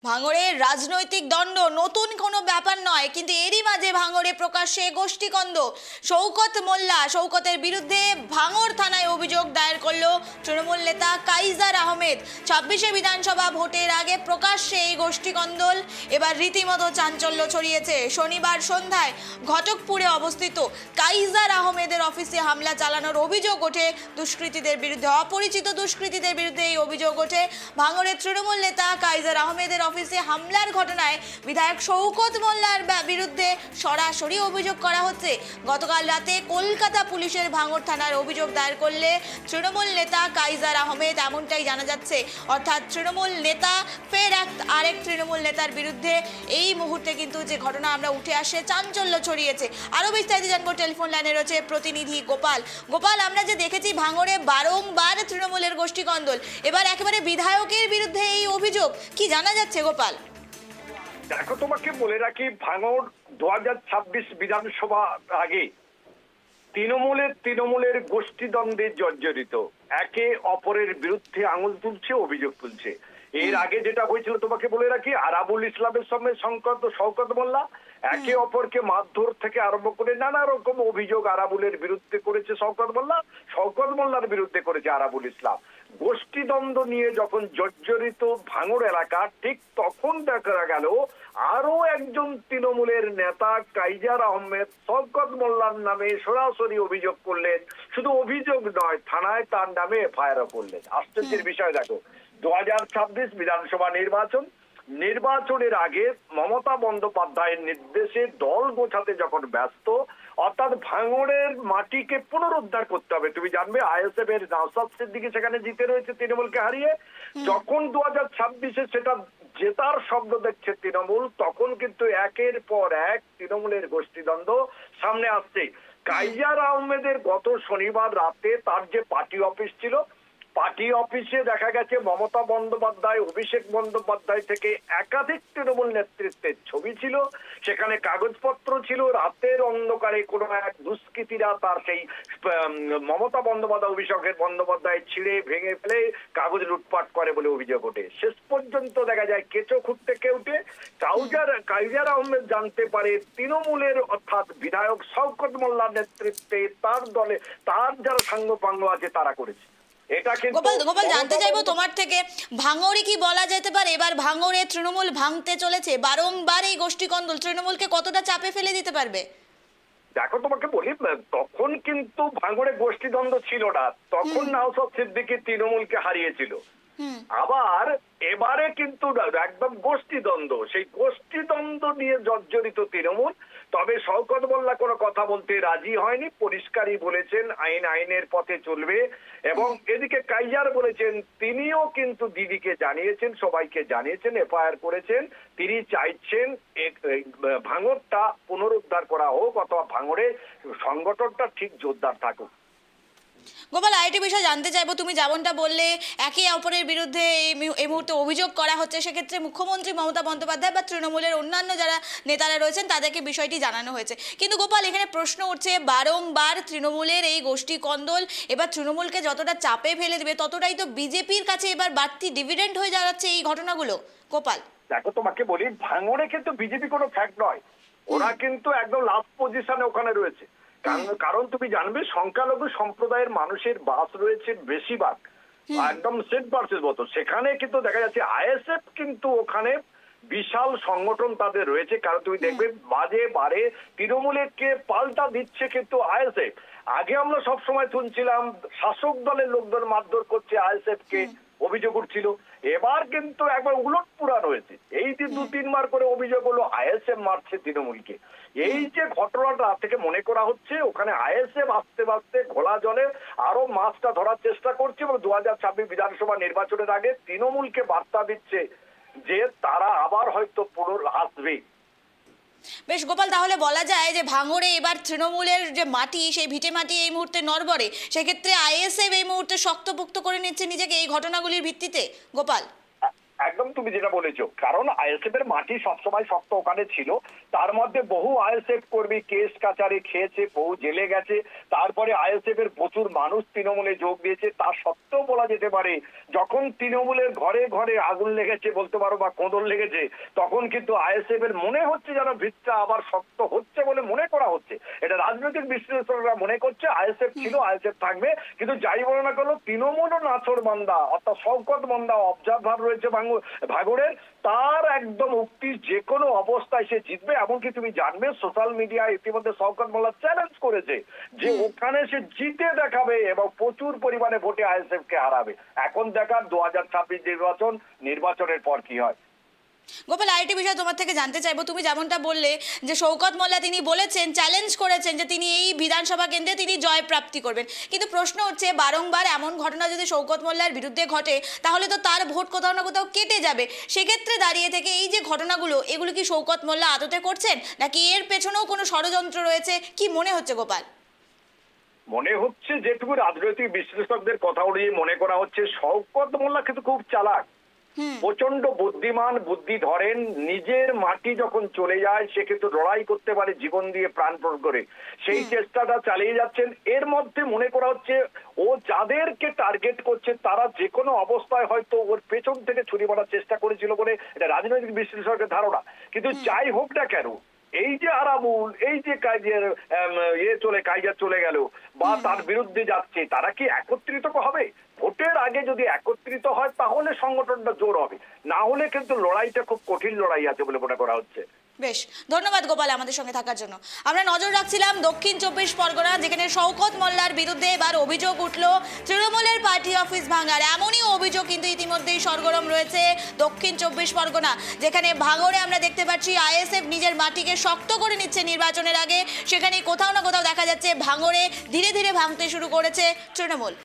ভাঙড়ের রাজনৈতিক দ্বন্দ্ব নতুন কোনো ব্যাপার নয়, কিন্তু এরই মাঝে ভাঙড়ে প্রকাশ্যে গোষ্ঠীকন্দ। শওকতের বিরুদ্ধে ভাঙড় থানায় অভিযোগ দায়ের করলো তৃণমূল নেতা কাইজার আহমেদ। 26শে বিধানসভা ভোটের আগে প্রকাশ্যে এই গোষ্ঠীকন্দল এবার রীতিমতো চাঞ্চল্য ছড়িয়েছে। শনিবার সন্ধ্যায় ঘটকপুরে অবস্থিত কাইজার আহমেদের অফিসে হামলা চালানোর অভিযোগ ওঠে দুষ্কৃতীদের বিরুদ্ধে। অপরিচিত দুষ্কৃতীদের বিরুদ্ধে এই অভিযোগ ওঠে। ভাঙড়ের তৃণমূল নেতা কাইজার আহমেদের অফিসে হামলার ঘটনায় বিধায়ক শওকত মোল্লার বিরুদ্ধে সরাসরি অভিযোগ করা হচ্ছে। গতকাল রাতে কলকাতা পুলিশের ভাঙড় থানার অভিযোগ দায়ের করলে তৃণমূল নেতা কাইজার আহমেদ, এমনটাই জানা যাচ্ছে। অর্থাৎ তৃণমূল নেতা ফের আরেক তৃণমূল নেতার বিরুদ্ধে এই মুহূর্তে কিন্তু যে ঘটনা আমরা উঠে আসে, চাঞ্চল্য ছড়িয়েছে। আরো বিস্তারিত জানবো, টেলিফোন লাইনে রয়েছে প্রতিনিধি গোপাল। গোপাল, আমরা যে দেখেছি ভাঙড়ে বারংবার তৃণমূলের গোষ্ঠীকন্দল, এবার একেবারে বিধায়কের বিরুদ্ধে এই অভিযোগ, কি জানা যাচ্ছে গোপাল? দেখো, তোমাকে বলে রাখি, ভাঙড় 2026 বিধানসভা আগে তৃণমূলের গোষ্ঠীদ্বন্দ্বে জর্জরিত, একে অপরের বিরুদ্ধে আঙুল তুলছে, অভিযোগ তুলছে। এর আগে যেটা হয়েছিল তোমাকে বলে রাখি, আরাবুল ইসলামের সঙ্গে শওকত মোল্লা একে অপরকে মারধর থেকে আরম্ভ করে নানা রকম অভিযোগ আরাবুলের বিরুদ্ধে করেছে শওকত মোল্লার বিরুদ্ধে করেছে আরাবুল ইসলাম। গোষ্ঠীদ্বন্দ্ব নিয়ে যখন জর্জরিত ভাঙড় এলাকা, ঠিক তখন দেখা গেল আরো একজন তৃণমূলের নেতা কাইজার আহমেদ শওকত মোল্লার নামে সরাসরি অভিযোগ করলেন। শুধু অভিযোগ নয়, থানায় তার নামে এফআইআর করলেন। আশ্চর্যের বিষয় দেখো, 2026 বিধানসভা নির্বাচনের আগে মমতা বন্দ্যোপাধ্যায়ের নির্দেশে দল গোছাতে যখন ব্যস্ত, অর্থাৎ ভাঙড়ের মাটিকে পুনরুদ্ধার করতে হবে। তুমি জানবে আইএসএফ এর নওশাদ সিদ্দিকী সেখানে জিতে রয়েছে তৃণমূলকে হারিয়ে। যখন 2026-এ সেটা জেতার শব্দ দেখছে তৃণমূল, তখন কিন্তু একের পর এক তৃণমূলের গোষ্ঠীদ্বন্দ্ব সামনে আসছে। কাইজার আহমেদের গত শনিবার রাতে তার যে পার্টি অফিস ছিল, পার্টি অফিসে দেখা গেছে মমতা বন্দ্যোপাধ্যায়, অভিষেক বন্দ্যোপাধ্যায় থেকে একাধিক তৃণমূল নেতৃত্বের ছবি ছিল, সেখানে কাগজপত্র ছিল। রাতের অন্ধকারে কোনো এক দুষ্কৃতীরা তার সেই মমতা বন্দ্যোপাধ্যায়, অভিষেক বন্দ্যোপাধ্যায় ছিঁড়ে ভেঙে ফেলে কাগজ লুটপাট করে বলে অভিযোগ ওঠে। শেষ পর্যন্ত দেখা যায় কেঁচো খুঁড়তে কেউটে কাইজার আহমেদ জানতে পারে তৃণমূলের অর্থাৎ বিধায়ক শওকত মোল্লার নেতৃত্বে তার দলে তার যারা সাঙ্গপাঙ্গ আছে তারা করেছে। গোপাল, জানতে চাইবো তোমার থেকে, ভাঙড়ে কি বলা যেতে পারে এবার ভাঙড়ে তৃণমূল ভাঙতে চলেছে? বারংবার এই গোষ্ঠীকন্দল তৃণমূলকে কতটা চাপে ফেলে দিতে পারবে? দেখো, তোমাকে বলি, তখন কিন্তু ভাঙড়ে গোষ্ঠীদ্বন্দ্ব ছিল না, তখন নওশাদ সিদ্দিকী তৃণমূলকে হারিয়েছিল। আবার এবারে কিন্তু একদম গোষ্ঠীদ্বন্দ্ব, সেই গোষ্ঠীদ্বন্দ্ব নিয়ে জর্জরিত তৃণমূল। তবে শওকত মোল্লা কোনো কথা বলতে রাজি হয়নি, পরিষ্কারই বলেছেন আইনের পথে চলবে। এবং এদিকে কাইজার বলেছেন, তিনিও কিন্তু দিদিকে জানিয়েছেন, সবাইকে জানিয়েছেন, এফআইআর করেছেন। তিনি চাইছেন ভাঙড়টা পুনরুদ্ধার করা হোক, অথবা ভাঙড়ে সংগঠনটা ঠিক জোরদার থাকুক। গোপাল, আরেকটি বিষয় জানতে চাইবো, তুমি যেমনটা বললে একে অপরের বিরুদ্ধে এই মুহূর্তে অভিযোগ করা হচ্ছে, সেক্ষেত্রে মুখ্যমন্ত্রী মমতা বন্দ্যোপাধ্যায় বা তৃণমূলের অন্যান্য যারা নেতারা রয়েছেন তাদেরকে বিষয়টি জানানো হয়েছে। কিন্তু গোপাল, এখানে প্রশ্ন উঠছে, বারংবার তৃণমূলের এই গোষ্ঠী কন্দল এবার তৃণমূলকে যতটা চাপে ফেলে দেবে, ততটাই তো বিজেপির কাছে এবার বাড়তি ডিভিডেন্ড হয়ে যাচ্ছে এই ঘটনাগুলো। গোপাল, দেখো, তোমাকে বলি, ভাঙড়ে কিন্তু বিজেপি কোনো ফ্যাক্ট নয়, ওরা কিন্তু একদম লাস্ট পজিশনে ওখানে রয়েছে। কারণ তুমি জানবে, সংখ্যালঘু সম্প্রদায়ের মানুষের বাস রয়েছে বেশিরভাগ, একদম সেট ভার্সেস মতো। সেখানে কিন্তু দেখা যাচ্ছে আইএসএফ কিন্তু ওখানে বিশাল সংগঠন তাদের রয়েছে। কারণ তুমি দেখবে বাজে বারে তৃণমূলকে পাল্টা দিচ্ছে কিন্তু আইএসএফ। আগে আমরা সবসময় শুনছিলাম শাসক দলের লোকদের মারধর করছে আইএসএফ কে, অভিযোগ উঠছিল। এবার কিন্তু একবার উলট পুরাণ হয়েছে, এই যে 2-3 বার করে অভিযোগ হলো আইএসএফ মারছে তৃণমূলকে। এই যে ঘটনাটা থেকে মনে করা হচ্ছে ওখানে আইএসএফ আস্তে আস্তে ঘোলা জলে আরো মাছটা ধরার চেষ্টা করছে, এবং 2026 বিধানসভা নির্বাচনের আগে তৃণমূলকে বার্তা দিচ্ছে যে তারা আবার হয়তো পুনর আসবে। বেশ গোপাল, তাহলে বলা যায় যে ভাঙড়ে এবার তৃণমূলের যে মাটি, সেই ভিটে মাটি এই মুহূর্তে নড়বড়ে, সেক্ষেত্রে আইএসএফ এই মুহূর্তে শক্তপোক্ত করে নিচ্ছে নিজেকে এই ঘটনাগুলির ভিত্তিতে। গোপাল, একদম তুমি যেটা বলেছো, কারণ আইএসএফ এর মাটি সবসময় শক্ত ওখানে ছিল। তার মধ্যে বহু আইএসএফ কর্মী কেস কাচারি খেয়েছে, বহু জেলে গেছে। তারপরে আইএসএফ এর প্রচুর মানুষ তৃণমূলে যোগ দিয়েছে। তা সত্ত্বেও বলা যেতে পারে যখন তৃণমূলের ঘরে ঘরে আগুন লেগেছে বলতে পারো বা কোঁদল লেগেছে, তখন কিন্তু আইএসএফ এর মনে হচ্ছে যেন ভিতটা আবার শক্ত হচ্ছে বলে মনে করা হচ্ছে। এটা রাজনৈতিক বিশ্লেষকরা মনে করছে আইএসএফ ছিল, আইএসএফ থাকবে। কিন্তু যাই বলো না কেন, তৃণমূলও নাছর বান্দা, অর্থাৎ শওকত মোল্লা অবজারভার রয়েছে ভাঙড়ের, তার একদম উক্তি যে কোনো অবস্থায় সে জিতবে। এমনকি তুমি জানবে সোশ্যাল মিডিয়ায় ইতিমধ্যে শওকত মোল্লা চ্যালেঞ্জ করেছে যে ওখানে সে জিতে দেখাবে এবং প্রচুর পরিমাণে ভোটে আইএসএফ কে হারাবে। এখন দেখার 2026 নির্বাচনের পর কি হয়। গোপাল, আরেকটি বিষয় তোমার থেকে জানতে চাইবো। তুমি যেমনটা বললে যে শওকত মোল্লা তিনি বলেছেন, চ্যালেঞ্জ করেছেন যে তিনি এই বিধানসভা কেন্দ্রে তিনি জয় প্রাপ্তি করবেন, কিন্তু প্রশ্ন হচ্ছে বারংবার এমন ঘটনা যদি শওকত মোল্লার বিরুদ্ধে ঘটে তাহলে তো তার ভোট কোথাও না কোথাও কেটে যাবে। সেক্ষেত্রে দাঁড়িয়ে থেকে এই যে ঘটনাগুলো, এগুলো কি শওকত মোল্লা আদতে করছেন নাকি এর পেছনেও কোনো ষড়যন্ত্র রয়েছে, কি মনে হচ্ছে গোপাল? মনে হচ্ছে যেটুকু রাজনৈতিক বিশ্লেষকদের কথা অনুযায়ী মনে করা হচ্ছে শওকত মোল্লা কিন্তু খুব চালাক, প্রচন্ড বুদ্ধিমান, বুদ্ধি ধরেন। নিজের মাটি যখন চলে যায় সে কিন্তু লড়াই করতে পারে জীবন দিয়ে, প্রাণপণ করে। সেই চেষ্টাটা চালিয়ে যাচ্ছেন। এর মধ্যে মনে করা হচ্ছে ও যাদেরকে টার্গেট করছে তারা যে কোনো অবস্থায় হয়তো ওর পেছন থেকে ছুরি মারার চেষ্টা করেছিল বলে এটা রাজনৈতিক বিশ্লেষকের ধারণা। কিন্তু যাই হোক না কেন, এই যে আরাবুল, এই যে কাইজার চলে গেল বা তার বিরুদ্ধে যাচ্ছে, তারা কি একত্রিত হবে? ভোটের আগে যদি একত্রিত হয় তাহলে সংগঠনটা জোর হবে, না হলে কিন্তু লড়াইটা খুব কঠিন লড়াই আছে বলে মনে করা হচ্ছে। বেশ, ধন্যবাদ গোপাল আমাদের সঙ্গে থাকার জন্য। আমরা নজর রাখছিলাম দক্ষিণ 24 পরগনা, যেখানে শওকত মোল্লার বিরুদ্ধে এবার অভিযোগ উঠল তৃণমূলের পার্টি অফিস ভাঙার। এমনই অভিযোগ কিন্তু ইতিমধ্যেই সরগরম রয়েছে দক্ষিণ 24 পরগনা, যেখানে ভাঙড়ে আমরা দেখতে পাচ্ছি আইএসএফ নিজের মাটিকে শক্ত করে নিচ্ছে নির্বাচনের আগে। সেখানে কোথাও না কোথাও দেখা যাচ্ছে ভাঙড়ে ধীরে ধীরে ভাঙতে শুরু করেছে তৃণমূল।